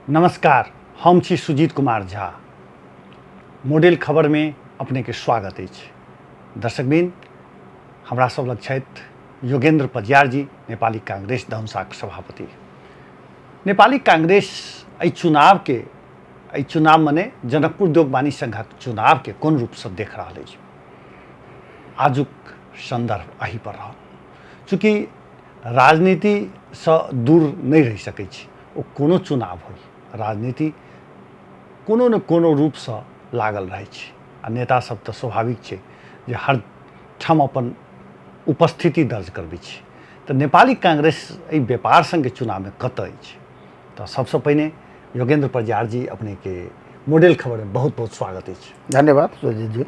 नमस्कार, हम छी सुजीत कुमार झा। मॉडल खबर में अपने के स्वागत अछि। दर्शकबिन, हमरा सब लग छथि योगेंद्र पजियार जी, नेपाली कांग्रेस दहमसाक सभापति। नेपाली कांग्रेस एहि चुनाव मने जनकपुर उद्योग वाणिज्य संघक चुनाव के कोन रूप से देख रहा अछि। आजुक संदर्भ एहि पर रहल, चूँकि राजनीति से दूर नहीं रहि सकै छी। ओ कोनो चुनाव हो, राजनीति कोनो न कोनो रूप से लागल रहे छै आ नेता सब तो स्वाभाविक छै जे हर ठाम अपन उपस्थिति दर्ज करबै छै। तो नेपाली कांग्रेस एहि व्यापार संघ के चुनाव में कतऽ अछि। तो सबसे पहिने योगेंद्र पजियार जी, अपने के मॉडल खबर में बहुत बहुत स्वागत अछि। धन्यवाद सुजीत जी।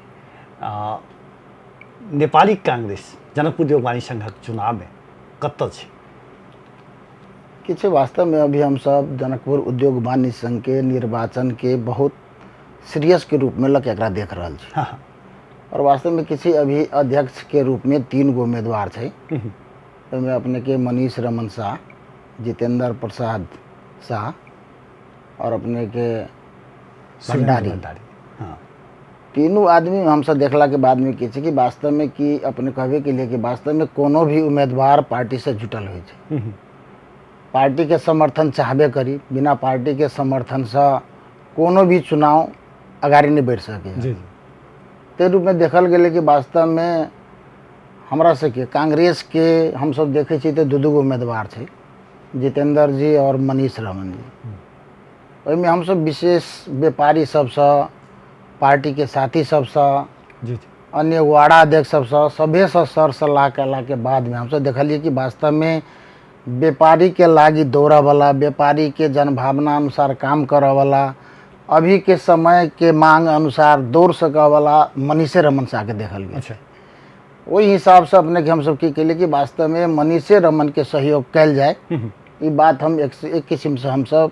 नेपाली कांग्रेस जनकपुर उद्योग वाणिज्य संघक चुनाव में कतऽ छै। किछु वास्तव में अभी हम सब जनकपुर उद्योग वाणिज्य संघ के निर्वाचन के बहुत सीरियस के रूप में लग एकरा देख रहा छी। हाँ। और वास्तव में किसी अभी अध्यक्ष के रूप में 3 गो उम्मीदवार थे। में अपने के मनीष रमन शाह, जितेंद्र प्रसाद शाह और अपने के भंडारी। हाँ। तीनों आदमी हम सब देखला के बाद में कि वास्तव में कि अपने कहबे के लिए कि वास्तव में कोनो भी उम्मीदवार पार्टी से जुटल हो छै। पार्टी के समर्थन चाहबे करी, बिना पार्टी के समर्थन से कोनो भी चुनाव अगाड़ी नहीं बढ़ सके। ते रूप में देखल गए कि वास्तव में हमरा से के कांग्रेस के हम सब देखे छी तो 2 उम्मीदवार थे, जितेंद्र जी और मनीष रमन जी। ओहिमे हम सब विशेष व्यापारी सबसे, पार्टी के साथी सबसे, अन्य वार्ड अध्यक्ष सबसे, सभे से सर सलाह कला के बाद में हम सब देखलिए कि वास्तव में व्यापारी के लागी दौड़ा वाला, व्यापारी के जनभावना अनुसार काम करे वाला, अभी के समय के मांग अनुसार दौड़ सके वाला मनीष रमन शाह के देखल गया। अच्छा। वही हिसाब से अपने के हम सब की कहले कि वास्तव में मनीष रमन के सहयोग कैल जाए। ये बात हम एक किस्म से हम सब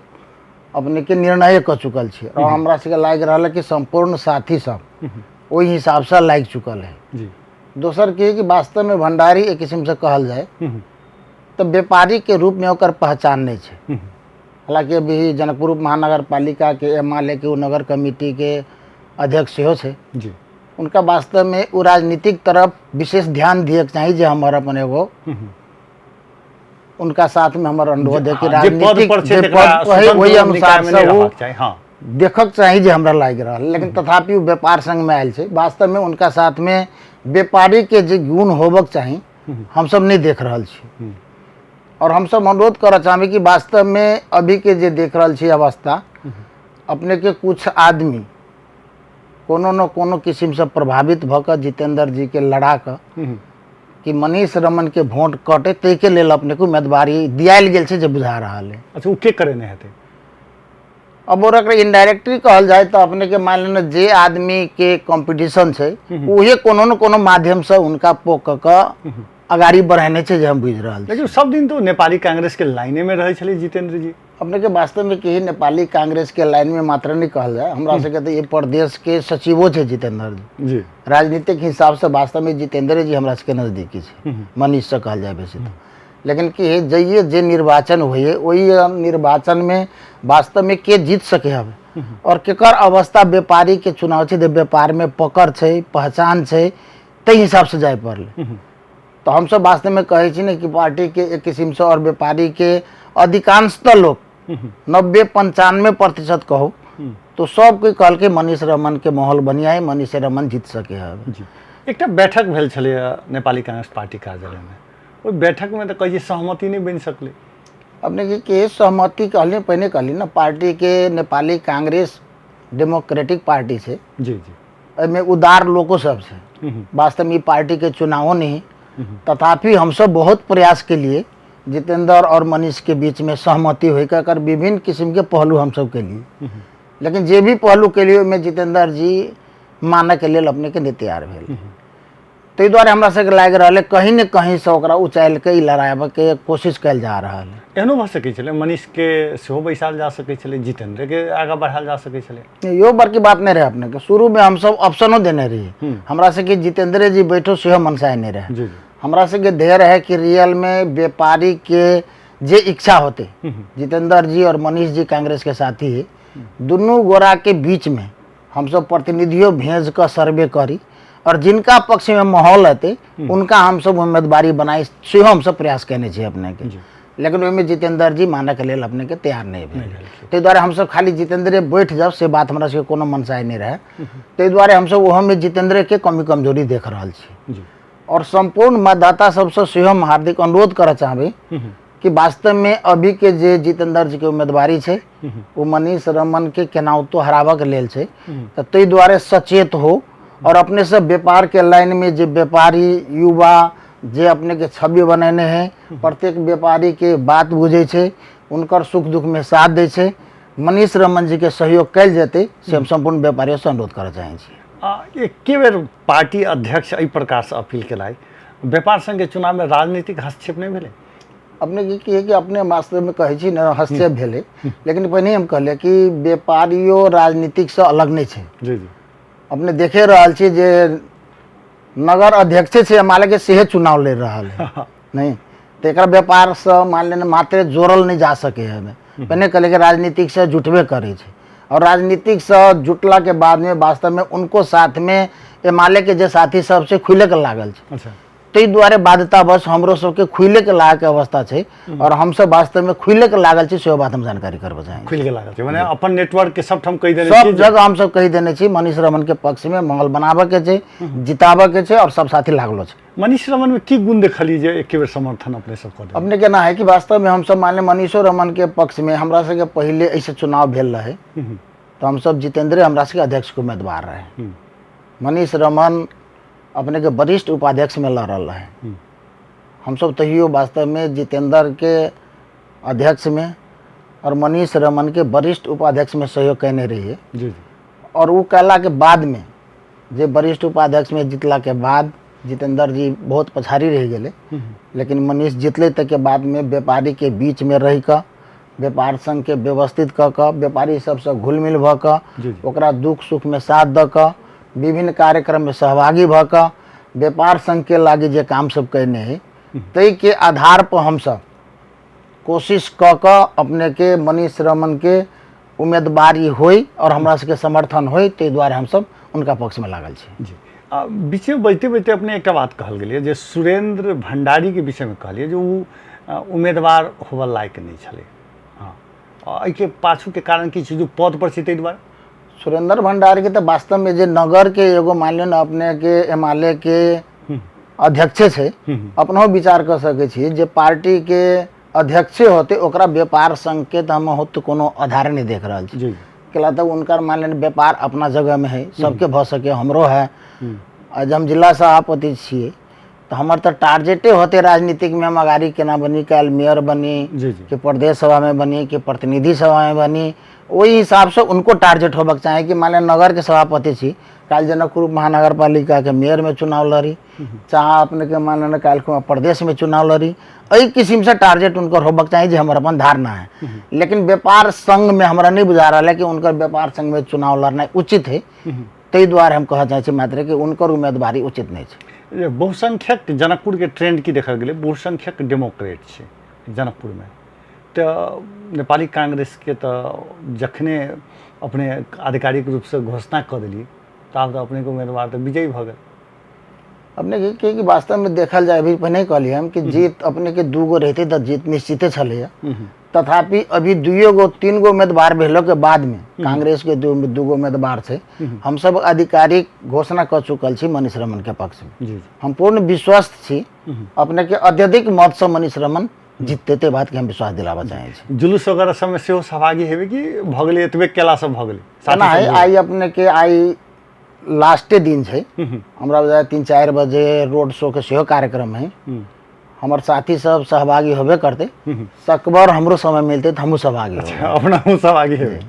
अपने के निर्णय कर चुकल छी और हमरा से लाग रहा है कि संपूर्ण साथी सब वही हिसाब से लाग चुकल है। दोसर की कि वास्तव में भंडारी एक किस्म से कहल जाए तो व्यापारी के रूप में ओकर पहचान नहीं है। हालांकि अभी जनकपुर महानगर पालिका के एमएलए के नगर कमेटी के अध्यक्ष हो छे। उनका वास्तव में वो राजनीतिक तरफ विशेष ध्यान दिए चाहिए जे हमारा अपन एगो उनका साथ में हमारा अनुरोध है कि राजनीतिक वही अनुसार से वो देखक चाहिए जे हमरा लाग रहा। लेकिन तथापि व्यापार संघ में आयल छे, वास्तव में उनका साथ में व्यापारी के जो गुण होबक चाहिए हम सब नहीं देख रहा छी। और हम सब अनुरोध कर चाहे कि वास्तव में अभी के जे देख रहा छी अवस्था, अपने के कुछ आदमी कोनो न कोनो किस्म से प्रभावित भकर जितेंद्र जी के लड़ा कर कि मनीष रमन के वोट कटे ते के लेल अपने को उम्मीदवारी दियाल गेल छे जे बुझा रहा है। अच्छा, वो के करे नहीं हेते। अब और इनडायरेक्टली कहल जाए तो अपने के मान लेना जे आदमी के कंपटीशन है वही कोनो न कोनो माध्यम से उनका पोक का अगाड़ी बढ़ाने छे जे हम बुझ रहा। लेकिन सब दिन तो नेपाली कांग्रेस के लाइने में रहे छले जितेंद्र जी। अपने के वास्तव में कि नेपाली कांग्रेस के लाइन में मात्र नहीं कहल जाए, हमरा से कहते ये प्रदेश के सचिवो छे जितेंद्र जी। राजनीतिक हिसाब से वास्तव में जितेंद्र जी हमरा के नजदीकी छे, मनीष से कहल जाए वैसे तो। लेकिन कि जइए जे निर्वाचन हुए वही निर्वाचन में वास्तव में के जीत सके हवे और केकर अवस्था व्यापारी के चुनाव छे, व्यापार में पकड़ छे, पहचान छे, ते हिसाब से जाए पड़ले। तो हम सब वास्तव में कहे छी ना कि पार्टी के एक किस्म से और व्यापारी के अधिकांशतः लोग 90-95% कहो तो सब कोई कहल के मनीष रमन के माहौल बढ़िया है, मनीष रमन जीत सके है। एक बैठक भेल छले नेपाली कांग्रेस पार्टी कार्यालय में, वो बैठक में तो कहिए सहमति नहीं बन सकले। अपने के सहमति कहले पहले कहली ना, पार्टी के नेपाली कांग्रेस डेमोक्रेटिक पार्टी से जी, में उदार लोगों सब से वास्तव में पार्टी के चुनावों नहीं, तथापि हम सब बहुत प्रयास के लिए जितेंद्र और मनीष के बीच में सहमति हुई कर विभिन्न किस्म के पहलू हम सब के लिए। लेकिन जे भी पहलू के लिए में जितेंद्र जी माने के लिए अपने के नहीं तैयार भेल। तो द्वारे हमरा से लाग रहा है कहीं न कहीं से ओकरा उचाल के लड़ाबे के कोशिश कल जा रहा है। एहनो भ सकै छले मनीष के सेहो बैसाल जा सकै छले, जितेंद्र के आगा बढ़ाल जा सकै छले। यो बड़की बात नहीं रहे। अपने के शुरू में हम सब ऑप्शनो देने रही, हमरा से कि जितेंद्र जी बैठो सेहो मनसाय नहीं रहे। हमरा से के ध्येय है कि रियल में व्यापारी के जे इच्छा होते जितेंद्र जी और मनीष जी कांग्रेस के साथी है, दोनों गोरा के बीच में हम सब प्रतिनिधियों भेज कर सर्वे करी और जिनका पक्ष में माहौल रहते उनका हम सब उम्मीदवारी बनाई से हम सब प्रयास करने चाहिए अपने के, लेकिन ओहिमे जितेंद्र जी मानक लेल अपने के तैयार नहीं भेल। ताहि दुआरे हम सब खाली जितेंद्र बैठ जाओ से बात हमरा सबके कोनो मनसाय नहीं रहे। ताहि दुआरे हम सब ओहोमे जितेंद्र के कमी कमजोरी देख रहल छी और संपूर्ण मतदाता सबसे सेहो हम हार्दिक अनुरोध करऽ चाहबै कि वास्तव में अभी के जे जितेंद्र जी के उम्मीदवारी है वो मनीष रमन के केनाहितो हराबक लेल है, तो ताहि दुआरे सचेत हो और अपने से व्यापार के लाइन में जे व्यापारी युवा जे अपने के छवि बनेने हैं प्रत्येक व्यापारी के बात बुझे छे, उनकर सुख दुख में साथ दे छे, मनीष रमन जी के सहयोग कल जेते से हम संपूर्ण व्यापारियों से अनुरोध करऽ चाहे छी। एके बेर पार्टी अध्यक्ष एहि प्रकार से अपील केलाय, व्यापार संघ के चुनाव में राजनीतिक हस्तक्षेप नहीं भेलै। अपने की है कि अपने वास्तव में कहे छी न हस्तक्षेप भेले, लेकिन पहिने हम कहले कि व्यापारियों राजनीतिक से अलग नहीं छे। जी जी अपने देखे रहल छी जे नगर अध्यक्ष से माले के सेहे चुनाव ले रहल है नहीं, तो एक व्यापार से मान लेने मात्र जोड़ल नहीं जा सके है। पहले कहले कि राजनीतिक से जुटबे करे छे और राजनीतिक से जुटला के बाद में वास्तव में उनको साथ में माले के जे साथी सबसे खुले के लागल छे। अच्छा, ताहि दुआरे बाध्यता बस हमरो सबके खुले के लायक अवस्था है और हम सब वास्तव में खुले के लागल छी, सेहो बात हम जानकारी करबे चाहे। खुल के लागल छै माने अपन नेटवर्क के सबठाम कहि देने सब जगह हम सब कहि देने छी मनीष रमन के पक्ष में माहौल बनाबे के छै, जिताबे के छै और सब साथी लागलो छै। मनीष रमन में की गुण देखली जे एके बेर समर्थन अपने सब कर अपने केना है कि वास्तव में हम सब मान ले मनीषो रमन के पक्ष में हमरा सबके पहले ऐसे चुनाव भेल रहे तो हम सब जितेंद्र हमरा सबके अध्यक्ष के उम्मीदवार रहे। मनीष रमन अपने के वरिष्ठ उपाध्यक्ष में लड़ल रहे। हम सब तहियो वास्तव में जितेंद्र के अध्यक्ष में और मनीष रमन के वरिष्ठ उपाध्यक्ष में सहयोग करने रहिए। जी और वो कहला के बाद में जे वरिष्ठ उपाध्यक्ष में जितला के बाद जितेंद्र जी बहुत पछाड़ी रह गए, लेकिन मनीष जितले तक के बाद में व्यापारी के बीच में रह कर व्यापार संघ के व्यवस्थित क के व्यापारी सबसे घुल मिल भ के ओकरा दुख सुख में साथ द के विभिन्न कार्यक्रम में सहभागी भ के व्यापार संघ के लागे जे काम सब करने है तै के आधार पर हम सब कोशिश क के अपने के मनीष रमन के उम्मीदवारी होई और हमरा सबके समर्थन होई, ताहि दुआरे हम सब उनका पक्ष में लागल छी। जी बीच में बैठते बैठते अपने एक बात कहल गेलिए जे सुरेंद्र भंडारी के विषय में कहलिए जो वो उम्मीदवार होबे लायक नहीं छले। हाँ, के पाछू के कारण की चीज पद पर छै, ताहि दुआरे सुरेंद्र भंडारी के तो वास्तव में जे नगर के एगो मान लो अपने के एमएलए के अध्यक्ष है, अपनो विचार कर सके छी जे पार्टी के अध्यक्ष होते ओकरा व्यापार संघ के तो हम होत कोनो आधार नहीं देख रहा छी। केला तो उनका मान लेने व्यापार अपना जगह में है, सबके भ सके, हमरो है। आज हम जिला सभापति छिए तो हमार तो टारगेटे होते राजनीतिक में हम अगाड़ी केना बनी, कल मेयर बनी कि प्रदेश सभा में बनी कि प्रतिनिधि सभा में बनी, वही हिसाब से उनको टारगेट होबक चाहे कि मान लें नगर के सभापति छी कल जनकपुर महानगर पालिका के मेयर में चुनाव लड़ी, चाहे अपने के मान लेना कल प्रदेश में चुनाव लड़ी, यही किस्म से टारगेट उनकर होबक चाहिए जो हमारा अपन धारणा है। लेकिन व्यापार संघ में हमारा नहीं बुझा रहा है कि उनकर व्यापार संघ में चुनाव लड़ना उचित है, ताहि द्वारे हम कह चाहे मात्र कि उनकर उम्मीदवारी उचित नहीं है। बहुसंख्यक जनकपुर के ट्रेंड की देखल गेलै, बहुसंख्यक डेमोक्रेट छै जनकपुर में, तो नेपाली कांग्रेस के तो जखने अपने आधिकारिक रूप से घोषणा कर दिली तब तो अपने को उम्मीदवार तो विजयी भ गए। अपने के वास्तव में देखल जाए अभी पहले कहलिए हम कि जीत अपने के दूगो रहते तो जीत निश्चित छे, तथापि अभी दुइयो गो तीन गो उम्मीदवार भेलो के बाद में कांग्रेस के दूगो उम्मीदवार थे, हम सब आधिकारिक घोषणा कर चुकल छी मनीष रमन के पक्ष में। हम पूर्ण विश्वस्त छी अपने के अत्यधिक मत से मनीष रमन जीतते ते बात के हम विश्वास दिलावा चाहे। जुलूस वगैरह सब में सेहो सहभागी हेबे कि भ गेलै एतबे केला सब भ गेलै ना है। आई अपने के आई लास्टे दिन है, हमरा बजाय 3-4 बजे रोड शो के सेहो कार्यक्रम है, हमार साथी सब सहभागी होबे करते, सकबर हमरो समय मिलते तो हमहू सहभागी अपना सहभागी हेबे।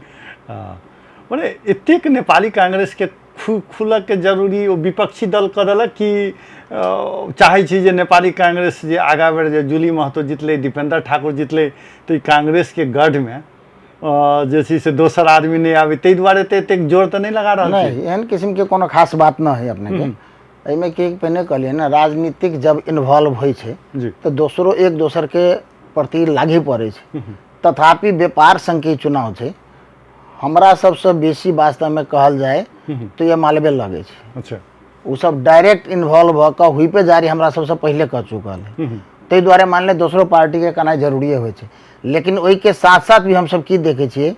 माने एतेक नेपाली कांग्रेस के खुलक के जरूरी विपक्षी दल क देलक कि चाहे छी जे नेपाली कांग्रेस जे आगा बेर जे जूली महतो जितले, दीपेंद्र ठाकुर जितले, तो कांग्रेस के गढ़ में जैसे से दोसर आदमी नहीं आवे, ताहि दुआरे तो एतेक जोर तो नहीं लगा रहा नहीं। एहन किस्म के कोनो खास बात न है अपने के। एमे के पहले कहलिए ना राजनीतिक जब इन्वॉल्व होई छे तो दोसरो एक दोसर के प्रति लागी पड़े छै। तथापि व्यापार संघ के चुनाव छै, हमरा सबसे बेसी वास्तव में कहल जाए तो ये मालवे लगे छै। अच्छा, उ सब डायरेक्ट इन्वॉल्व भ के हुई पे जारी हमरा सबसे पहले कह चुकल है। ताहि दुआरे मान ले दोसरो पार्टी के केनाइ जरूरी होइ छै। लेकिन ओहि के साथ साथ भी हम सब की देखे छियै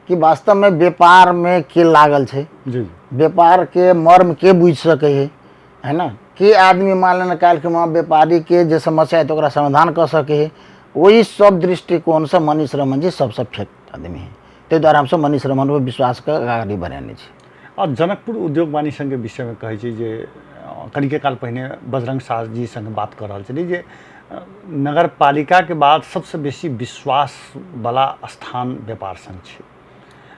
कि वास्तव में व्यापार में के लागल छै, व्यापार के मर्म के बुझ सके है ना, के आदमी मान लेना काल के व्यापारी के जे समस्या है तो ओकरा समाधान कर सके है। वही सब दृष्टिकोण से मनीष रमन जी सबसे फेक आदमी है। ताहि दुआरे हम सब मनीष रमन पर विश्वास के आगाड़ी बढ़ाने छी। और जनकपुर उद्योग वाणी संघ के विषय में कहै छी जे कनिके काल पहिने बजरंग शाह जी संग बात कर रहल छली जे नगर पालिका के बाद सबसे बेसी विश्वास वाला स्थान व्यापार संघ छै।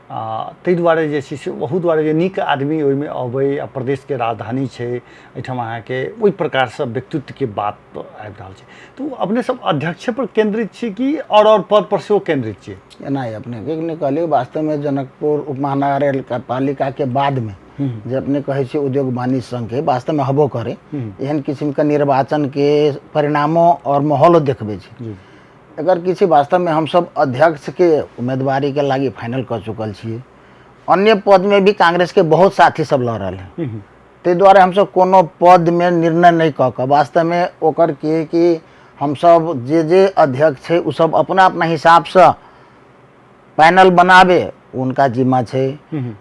ताहि दुआरे जे छै से ओहू दुआरे जे नीक आदमी ओहिमे अबै आ प्रदेश के राजधानी छै, एहिठाम अहाँके ओहि प्रकार से व्यक्तित्व के बात आबि रहल छै। तो अपने सब अध्यक्ष पर केंद्रित छी कि और पद पर सेहो केंद्रित छी? एना अपने के कहलिए वास्तव में जनकपुर उपमहानगर पालिका के बाद में जे अपने कहे छे उद्योग वाणी संघ के वास्तव में हबो करे एहन किस्म के निर्वाचन के परिणामों और माहौल देखबे छे। अगर किसी वास्तव में हम सब अध्यक्ष के उम्मीदवारी के लागी फाइनल कर चुकल छिए। अन्य पद में भी कांग्रेस के बहुत साथी सब लड़ रहे हैं। ते द्वारा हम सब कोनो पद में निर्णय नहीं क के वास्तव में ओकर के कि हम सब जे अध्यक्ष है उ सब अपना अपना हिसाब से पैनल बनावे उनका जिम्मा है।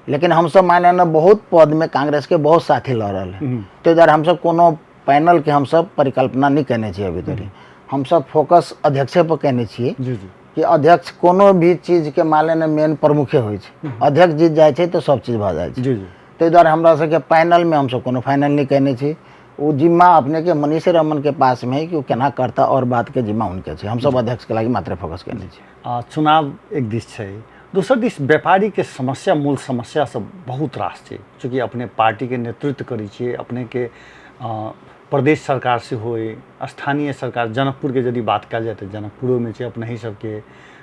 लेकिन हम सब मान लेना बहुत पद में कांग्रेस के बहुत साथी लड़ रहे हैं। तो द्वारा हम सब कोनो पैनल के हम सब परिकल्पना नहीं करने चाहिए। अभी तक हम सब फोकस अध्यक्ष पर कहने छिए कि अध्यक्ष कोनो भी चीज के मान लेना मेन प्रमुखे हो। अध्यक्ष जीत जाए तो सब चीज भ जाए। तो द्वारा हमरा सबके पैनल में हम सब कोनो फाइनल नहीं कहने छी। वो जिम्मा अपने के मनीष रमन के पास में है कि वो केना करता और बात के जिम्मा उनके छे। हम सब अध्यक्ष के लागी मात्र फोकस करने छी। चुनाव एक दिस है, दोसर दिस व्यापारी के समस्या मूल समस्या सब बहुत रास है। चूँकि अपने पार्टी के नेतृत्व करी छे, अपने के प्रदेश सरकार से होए, स्थानीय सरकार जनकपुर के यदि बात कल जाए तो जनकपुरों में अपने ही सबके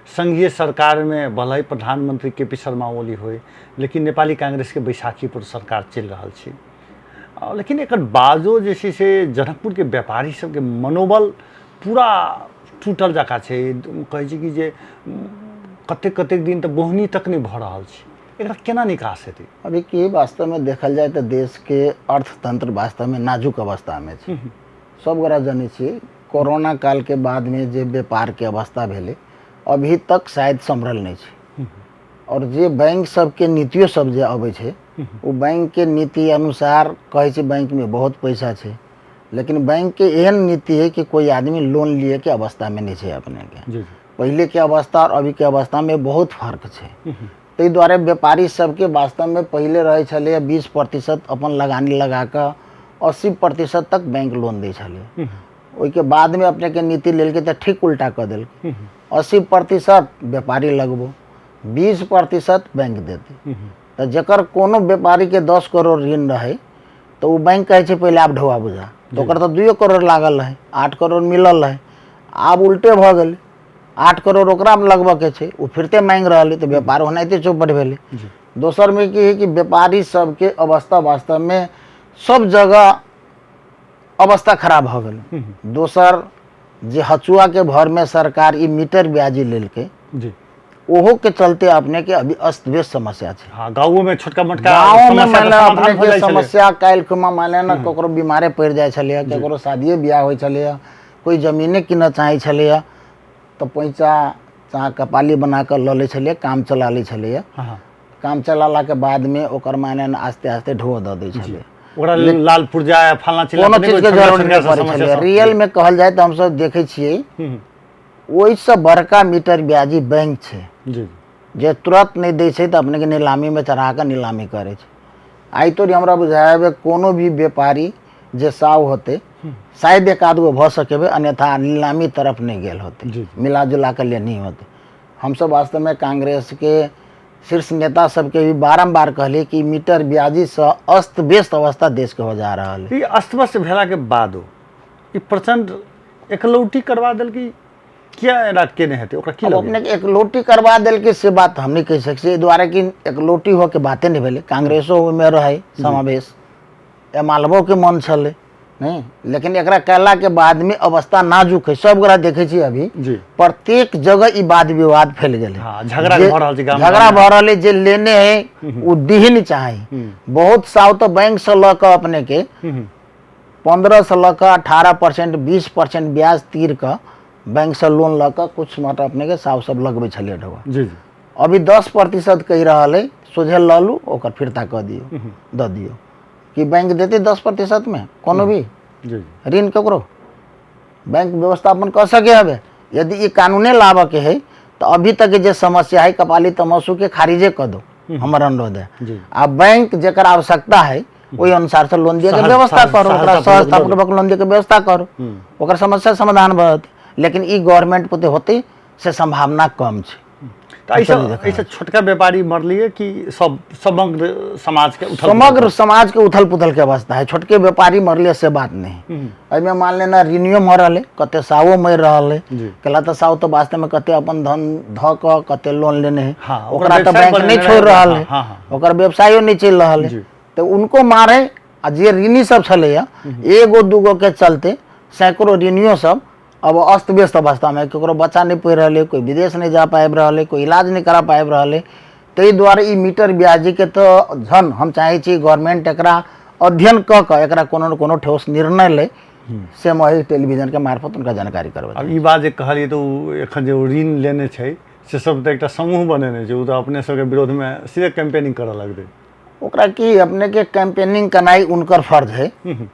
संघीय सरकार में भले ही प्रधानमंत्री के.पी. शर्मा ओली होए, लेकिन नेपाली कांग्रेस के बैसाखीपुर सरकार चल रहा है। लेकिन एक बाजो जैसे से जनकपुर के व्यापारी सबके मनोबल पूरा टूटल जका है। कहे कि जे कतेक कतेक दिन तो बोहनी तक नहीं भ रहा है। एकरा केना निकास हेतै? अभी की वास्तव में देखल जाए तो देश के अर्थतंत्र वास्तव में नाजुक अवस्था में है। सब गोरा जानी छी कोरोना काल के बाद में जे व्यापार के अवस्था भेले अभी तक शायद संभरल नहीं है। और जे बैंक सब के नीतियों सब जे अबै छे वो बैंक के नीति अनुसार कहे छे बैंक में बहुत पैसा है। लेकिन बैंक के एहन नीति है कि कोई आदमी लोन लिए के अवस्था में नहीं है। अपने के पहले के अवस्था और अभी के अवस्था में बहुत फर्क है। ताहि द्वारे व्यापारी सबके वास्तव में पहले रहे छले 20% अपन लगानी लगा कर 80% तक बैंक लोन दे छले। ओई के बाद में अपने के नीति लेल के तो ठीक उल्टा कर दिल। 80% व्यापारी लगबो, 20% बैंक देते। तो जकर कोनो व्यापारी के 10 करोड़ ऋण रहे तो वो बैंक कहे छे पहले आप ढोआ बुझा, तो ओकर तो 2 करोड़ लागल रहे, 8 करोड़ मिलल रहे। आब उल्टे भ गेल, 8 करोड़ ओकरा में लगभग के छे, वो फिरते मांग रहा है। तो व्यापार होनाइते चौपट भेले। दोसर में की है कि व्यापारी सबके अवस्था वास्तव में सब जगह अवस्था खराब हो गई। दोसर जे हचुआ के भर में सरकार ई मीटर ब्याजी लेल के ओहो के चलते अपने के अभी अस्त व्यस्त समस्या है। हाँ, गाँव में छोटका मोटका गाँव में मान अपने के समस्या काल खुमा मान लेना ककरो बीमारे पड़ जाए छले, ककरो शादिये ब्याह होय छले, कोई जमीने किन चाहे छले तो पैसा चाह कपाली बना कर ल ले छले, काम चला ले छले। काम चलाला के बाद में ओकर माने आस्ते आस्ते ढो द दे छले। ओकरा लाल पुर्जा फलना चिल्ला कोनो चीज के जरूरत नहीं पड़े छले। रियल में कहल जाए तो हम सब देखे छिए ओइ से बड़का मीटर ब्याजी बैंक छे जे तुरंत नहीं दे छे तो अपने के नीलामी में चढ़ा कर नीलामी करे छे। आई तो हमरा बुझाए कोनो भी व्यापारी जे साव होते शायद एक आध गो भ सके, अन्यथा नीलामी तरफ नहीं गेल होते, मिला जुला कर ले नहीं होते। हम सब वास्तव में कांग्रेस के शीर्ष नेता सबके भी बारम्बार कहले कि मीटर ब्याजी से अस्त व्यस्त अवस्था देश के हो जा रहा है। अस्त व्यस्त भेला के बाद प्रचंड एकलौटी करवा दिल की क्या के नहीं हेते? ओकरा की अपने एकलौटी करवा दिल के से बात हम नहीं कह सकते। द्वारा कि एकलौटी हो के बातें नहीं भेले। कांग्रेसो में रहे समावेश, मालवो के मन छले नहीं, लेकिन एकरा कहला के बाद में अवस्था नाजुक है। सब गोरा देखे छी अभी जी प्रत्येक जगह ई वाद विवाद फैल गेल है। हाँ, झगड़ा भऽ रहल छै गाम झगड़ा भऽ रहल है, जे लेने है उ दिही नहीं चाही। बहुत साव तो बैंक से ल के अपने के 15 से ल के 18% 20% ब्याज तीर के बैंक से लोन ल के कुछ मत अपने के साव सब लगबे छलिए ढवा। जी जी अभी 10% कही रहा है, सोझे ल लू ओकर फिरता कर दियो द दियो कि बैंक देते 10% में कोनो भी जी जी ऋण ककरो बैंक व्यवस्थापन कर सके हवे। यदि ये कानूने लाभ के है तो अभी तक के जे समस्या है कपाली तमसू के खारिजे कर दो, हमर अनुरोध है। जी आ बैंक जेकर आवश्यकता है वही अनुसार से लोन दिए के व्यवस्था करो, ओकरा सहजतापूर्वक लोन दिए के व्यवस्था करो, ओकर समस्या समाधान भत। लेकिन ई गवर्नमेंट पे होते से संभावना कम है। तो ऐसा छोटका व्यापारी मरलिए कि सब समग्र समाज के समग्र समाज के उथल पुथल के अवस्था है। छोटके व्यापारी मरले से बात नहीं। अमे मान लेना ऋणियो मर रहा है, कते सावो मर रहा है, कला तो साव तो वास्तव में कते अपन धन ध के कते लोन लेने है, ओकरा तो बैंक नहीं छोड़ रहा है, ओकर व्यवसायो नहीं चल रहा है। तो उनको मारे आ जे ऋणी सब छले एगो दूगो के चलते सैकड़ों ऋणियों सब अब अस्त व्यस्त अवस्था में, केकरो बच्चा नहीं पढ़ रहा, कोई विदेश नहीं जा पाबि रहा, कोई इलाज नहीं करा पाबि रहा। ताहि दुआरे ई मीटर ब्याजी के तो झन हम चाहे छी गवर्नमेंट एकरा अध्ययन क के एकरा कोनो न कोनो ठोस निर्णय ले से मही टेलीविजन के मार्फत उनका जानकारी करबे। अब ई बात जे कहलिए तो एखन जे ऋण लेने छै से सब तो एक समूह बनेने छै, उ तो अपने सबके विरोध में सीधे कैंपेनिंग करऽ लगतै। ओकरा की अपने के कैंपेनिंग करनाई उनकर फर्ज है,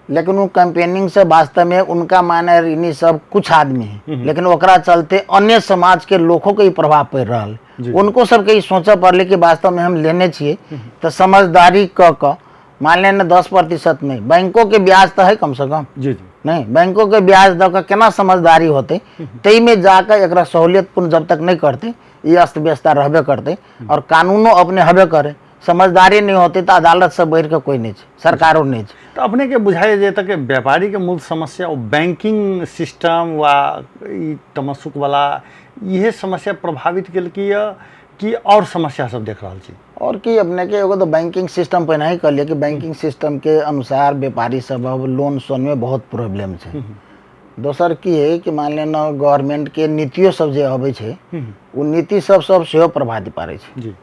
लेकिन वो कैंपेनिंग से वास्तव में उनका माने ऋणी सब कुछ आदमी है, लेकिन ओकरा चलते अन्य समाज के लोगों के ही प्रभाव पड़ रहा है। उनको सबके ही सोचा पड़ले कि वास्तव में हम लेने छिए तो समझदारी क मान लेना 10% में बैंकों के ब्याज तो है कम से कम। जी जी नहीं, बैंकों के ब्याज द के केना समझदारी होते, तई में जाकर एकरा सहूलियतपूर्ण जब तक नहीं करते ये अस्त व्यस्ता रहबे करते और कानूनो अपने हबे करे। समझदारी नहीं होती तो अदालत से बढ़ के कोई नहीं, सरकारों नहीं। तो अपने के बुझाए जे तक व्यापारी के मूल समस्या बैंकिंग सिस्टम वा तमसुक वाला यह समस्या प्रभावित कि और समस्या सब देख रहा छी। और कि अपने के एगो तो बैंकिंग सिस्टम पे नहीं कर लिया कि बैंकिंग सिस्टम के अनुसार व्यापारी सब अब लोन सोन में बहुत प्रॉब्लम है। दोसर की है कि मान लेना गवर्नमेंट के नीतियों सब जे अबै छै वो नीति सब सेहो प्रभावित पारे छै। जी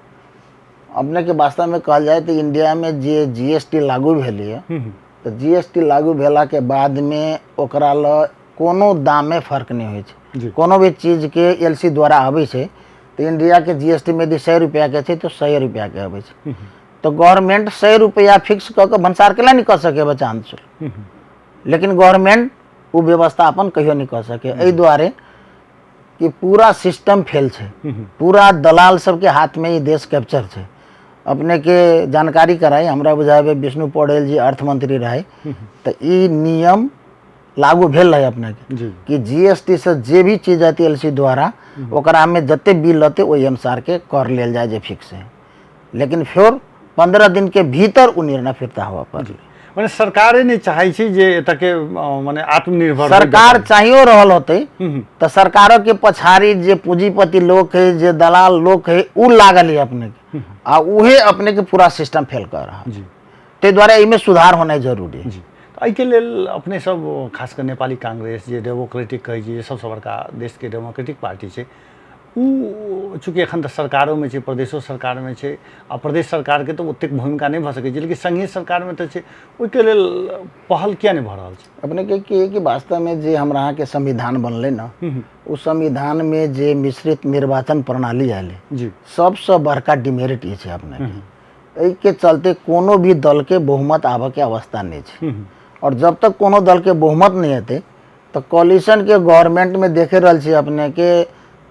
अपने के वास्तव में कहल जाए तो इंडिया में जे जीएसटी लागू भेलै तो जीएसटी लागू भेला के बाद में ओकरा ल कोनो दाम में फर्क नहीं होइ छै। कोनो भी चीज के एलसी द्वारा आबै छै तो इंडिया के जीएसटी में यदि 100 रुपया के छै तो 100 रुपया के आबै छै। तो गवर्नमेंट 100 रुपया फिक्स क के भंसार केला नहीं कर सके चांस, लेकिन गवर्नमेंट वो व्यवस्थापन कहियो नहीं कर सके। एहि दुआरे कि पूरा सिस्टम फेल है, पूरा दलाल सबके हाथ में ये देश कैप्चर है। अपने के जानकारी कराई हमरा बुझावे विष्णु पौडेल जी अर्थ मंत्री रहे तो ये नियम लागू भेल रहे अपने के कि जीएसटी से जे भी चीज आती एलसी द्वारा ओकरा में जते बिल रहते वही अनुसार के कर लेल जाए जे फिक्स है। लेकिन फिर 15 दिन के भीतर वो निर्णय फिरता हुआ पर माने सरकारे नहीं चाहे छी जे एतके माने आत्मनिर्भर सरकार चाहिए रहल होते तो सरकारों के पछाड़ी जे पूंजीपति लोग है जे दलाल लोग है उ लागल है अपने के आ उहे अपने के पूरा सिस्टम फेल कर रहा है। ते द्वारा इमे सुधार होना जरूरी है। एहि के लेल अपने सब खासकर नेपाली कांग्रेस जे डेमोक्रेटिक कहे छै सबसे बड़का देश के डेमोक्रेटिक पार्टी छै उ चूँकि एखन तो सरकारों में छै, प्रदेशों सरकार में छै आ प्रदेश सरकार के तो ओतेक भूमिका नहीं भ सकै छै, लेकिन संघीय सरकार में तो छै, ओहिके लेल पहल किया नहीं भ रहल छै? अपने के कि वास्तव में जे हमरा यहाँ के संविधान बनले ना उस संविधान में जे मिश्रित निर्वाचन प्रणाली आए सबसे बड़का डिमेरिट ये छै अपने के। के चलते कोनो भी दल के बहुमत आवे के अवस्था नहीं छै और जब तक कोनो दल के बहुमत नहीं हेते तो कोलिशन के गवर्नमेंट में देखे रहल छी अपने के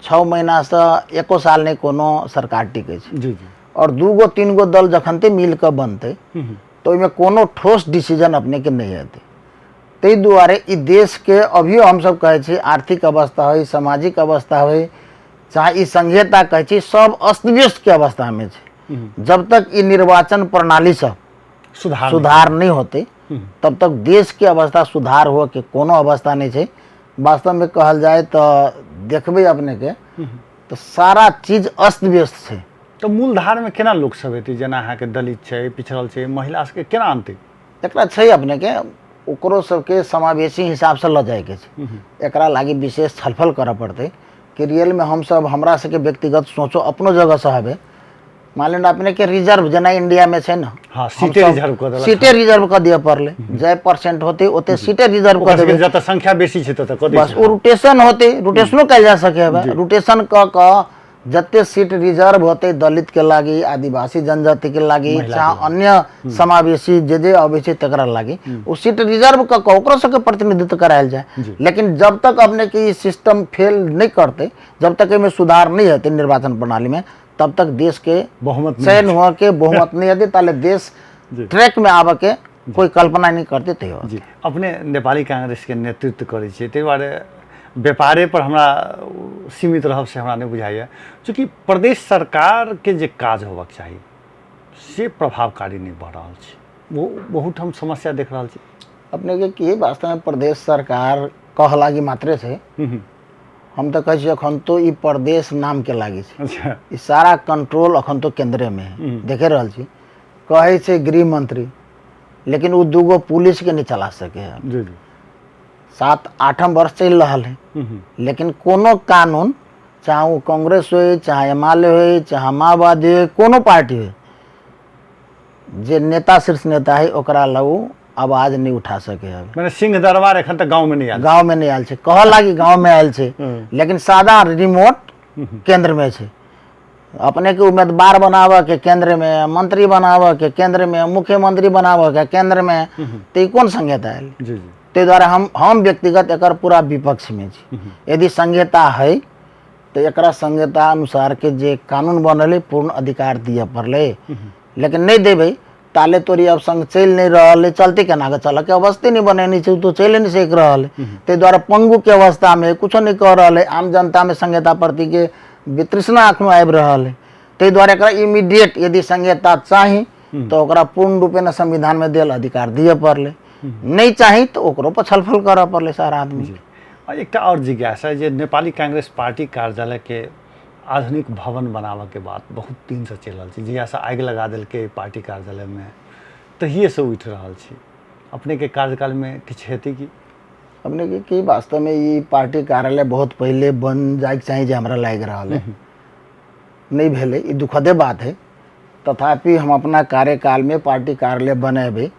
6 महीना से 1 साल नहीं कोनो सरकार टिके छै और 2-3 गो दल जखनते मिल के बनते तो इमे कोनो ठोस डिसीजन अपने के नहीं हेते। तै दुआरे ई देश के अभी हम सब कहे छी आर्थिक अवस्था हो, सामाजिक अवस्था हो, चाहे ई संघीयता कहे छी सब अस्त व्यस्त के अवस्था में छै। जब तक ई निर्वाचन प्रणाली सब सुधार नहीं होते तब तक देश के अवस्था सुधार हो के कोनो अवस्था नहीं है। वास्तव में कहल जाए तो देखबे अपने के तो सारा चीज अस्त व्यस्त है। तो मूलधार में केना लोग सब हेतै जेना अहाँ के दलित छै, पिछड़ल छै, महिला सबके केना आनतै? एकरा छै अपने के ओकरो सबके समावेशी हिसाब से ल जाए के छै। एकरा लागी विशेष छलफल करऽ पड़तै कि रियल में हम सब हमरा सबके व्यक्तिगत सोचो अपनो जगह से हबे। मान लेना अपने के रिजर्व जना इंडिया में छै ना, हाँ, सीटे रिजर्व कर देलक। सीटे रिजर्व कर दिया पड़ले, जय परसेंट होते ओते सीटे रिजर्व कर देबे। जत संख्या बेसी छै तत क दै बस छै। वो रोटेशन होते, रोटेशनो कल जा सके है। रोटेशन क जते सीट रिजर्व होते दलित के लागी, आदिवासी जनजाति के लागी, चाहे अन्य समावेशी जे अबै छै तकरा लागी वो सीट रिजर्व क ओकरो सबके प्रतिनिधित्व करायल जाए। लेकिन जब तक अपने के सिस्टम फेल नहीं करते, जब तक में सुधार नहीं होते निर्वाचन प्रणाली में, तब तक देश के बहुमत चयन हुआ के बहुमत नहीं आते, ताले देश ट्रैक में आवे के कोई कल्पना नहीं करते थे। जी, अपने नेपाली कांग्रेस के नेतृत्व करै छियै, ताहि दुआरे व्यापारे पर हमरा सीमित रहब से हमरा नहीं बुझाइए। चूँकि प्रदेश सरकार के जे काज होबाक चाही से प्रभावकारी नहीं भऽ रहल छै, वो बहुत हम समस्या देख रहल छी। अपने के की वास्तव में प्रदेश सरकार कह लागी मात्रे छै, हम तो कहे अखन तो ई प्रदेश नाम के लागी छै। अच्छा, ई सारा कंट्रोल अखन तो केंद्र में है, देखे रहल छी। कहे छै गृह मंत्री, लेकिन वो दूगो पुलिस के नहीं चला सके है। जी जी, 7-8 वर्ष चल रहा है, लेकिन कोनो कानून, चाहे वो कांग्रेस हो, चाहे एमाले हो, चाहे माओवादी हो, कोनो पार्टी हो, जे नेता शीर्ष नेता है ओकरा लगू आवाज नहीं उठा सके है। मैंने सिंह दरबार एखन तक गांव में नहीं आयल। गांव में नहीं आयल छै, कह लागी गांव में आयल छै, लेकिन सादा रिमोट केंद्र में छै। अपने के उम्मीदवार बनावे के केंद्र में, मंत्री बनावे के केंद्र में, मुख्यमंत्री बनावे के केंद्र में, तो ई कोन संहिता आयल? जी जी, ते द्वारा हम व्यक्तिगत एकर पूरा विपक्ष में छी। यदि संहिता है तो एकरा संहिता अनुसार के जे कानून बनल है पूर्ण अधिकार दिए पड़ले, लेकिन नहीं देवे ताले तोरी अब संग चल नहीं रहा है, चलते केना के चल के अवस्था नहीं बने छै, तो चल नहीं सक रहा है। ते द्वारा पंगु के अवस्था में कुछ नहीं कह रहा है, आम जनता में संहिता प्रति के वितृष्णा अखनो आबि रहा है। ते द्वारा एकरा इमीडिएट यदि संहिता चाही तो ओकरा पूर्ण रूपे न संविधान में देल अधिकार दिए पड़ले, नहीं चाही तो ओकरो पर छलफल करऽ पड़ले सारा आदमी। और एक और जिज्ञासा है, जे नेपाली कांग्रेस पार्टी कार्यालय के आधुनिक भवन बनावे के बाद बहुत दिन से चल रहा है, जहिया आगि लगा दिल के पार्टी कार्यालय में, तहिए से उठ रहा है। अपने के कार्यकाल में किछु हेतै की? अपने के कि वास्तव में ये पार्टी कार्यालय बहुत पहले बन जाए चाहिए, हमरा लाग रहा है, नहीं भेले, ये दुखदे बात है। तथापि हम अपना कार्यकाल में पार्टी कार्यालय बनेबे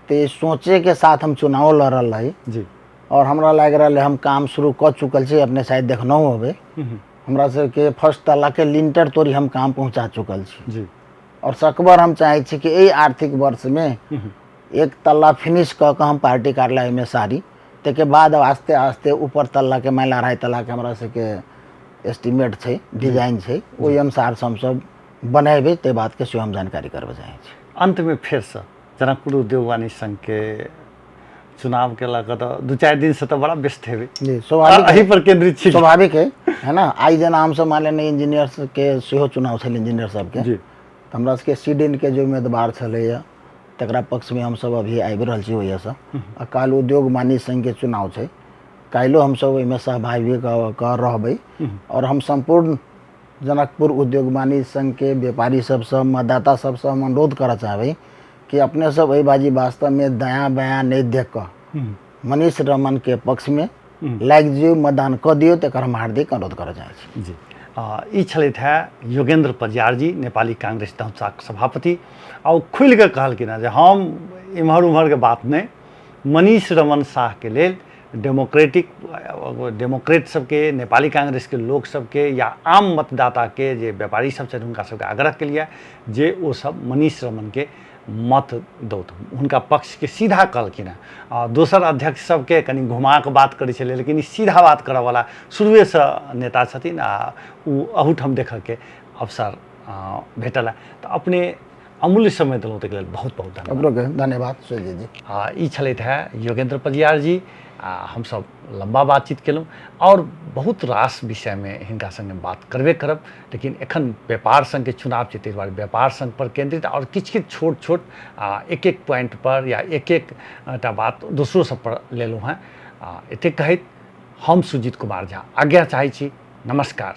ते सोचे के साथ हम चुनाव लड़ल है जी, और हमरा लाग रहा है हम काम शुरू कर चुकल छे। अपने शायद देखना होबे, हमरा सबके फर्स्ट तल्ला के लिंटर तोड़ी हम काम पहुंचा चुकल छी जी, और सकबर हम चाहे छी कि एहि आर्थिक वर्ष में 1 तल्ला फिनिश क के हम पार्टी कार्यालय में सारी, तेके बाद आस्ते आस्ते ऊपर तल्ला के महिला 2.5 तल्ला के हमरा सबके एस्टिमेट छै, डिजाइन छै, ओहि अनुसार से हम सब बनेबे, ते बात के स्वयं जानकारी करबे चाहे छी। अंत में फिर से जनकपुर उद्योग वाणिज्य संघ के चुनाव के लगा तो 2-4 दिन से तो बड़ा व्यस्त है जी, स्वाभाविक अही पर केंद्रित छी। स्वाभाविक है ना। आई जना हम सब मान लेने इंजीनियर्स के सेहो चुनाव छल, इंजीनियर सबके जी, तो हमरा सबके सीडीन के जो उम्मीदवार छलैया तकरा पक्ष में हम सब अभी आबि रहल छी ओहिया से। आ काल्हि उद्योग वाणिज्य संघ के चुनाव छै, काल्हिओ हम सब ओहिमे सहभागी कर रहबै और हम संपूर्ण जनकपुर उद्योग वाणिज्य संघ के व्यापारी सबसे, मतदाता सबसे हम अनुरोध करऽ चाहबै कि अपने सब एहि बाजी वास्तव में दया बयां नहीं देख कर मनीष रमन के पक्ष में लाग जियो, मतदान कऽ दियौ, तकर हम हार्दिक अनुरोध करऽ चाहै छी। जी, ई छलथि है योगेंद्र पजियार जी, नेपाली कांग्रेस दहसाक सभापति। और खुल के कहलखिन है जे हम इम्हर उम्हर के बात नहीं, मनीष रमन शाह के लेल डेमोक्रेट सबके, नेपाली कांग्रेस के लोग सबके या आम मतदाता के जे व्यापारी सब छथि हुनका सबके आग्रह के लिए जे वो सब मनीष रमन के मत दौत, हुनका पक्ष के सीधा कहलखिन है। दोसर अध्यक्ष सबके कनि घुमा के बात करै छलै, लेकिन ई सीधा बात करऽ वाला शुरुए से नेता छथिन आ उ अहूठाम देखऽ के अवसर भेटल है। तो अपने अमूल्य समय देलहुँ ताहिके लेल बहुत बहुत धन्यवाद। धन्यवाद सुजय जी। ई छलथि है योगेंद्र पजियार जी। हम सब लंबा बातचीत केलहुँ और बहुत रास विषय में हिनका संगे बात करबे करब, लेकिन एखन व्यापार संघ के चुनाव छै, ताहि दुआरे व्यापार संघ पर केंद्रित और किछु छोट छोट एक पॉइंट पर या एक टा बात दोसरो सब पर लेलहुँ हैं। एते कहैत हम सुजीत कुमार झा आज्ञा चाहै छी। नमस्कार।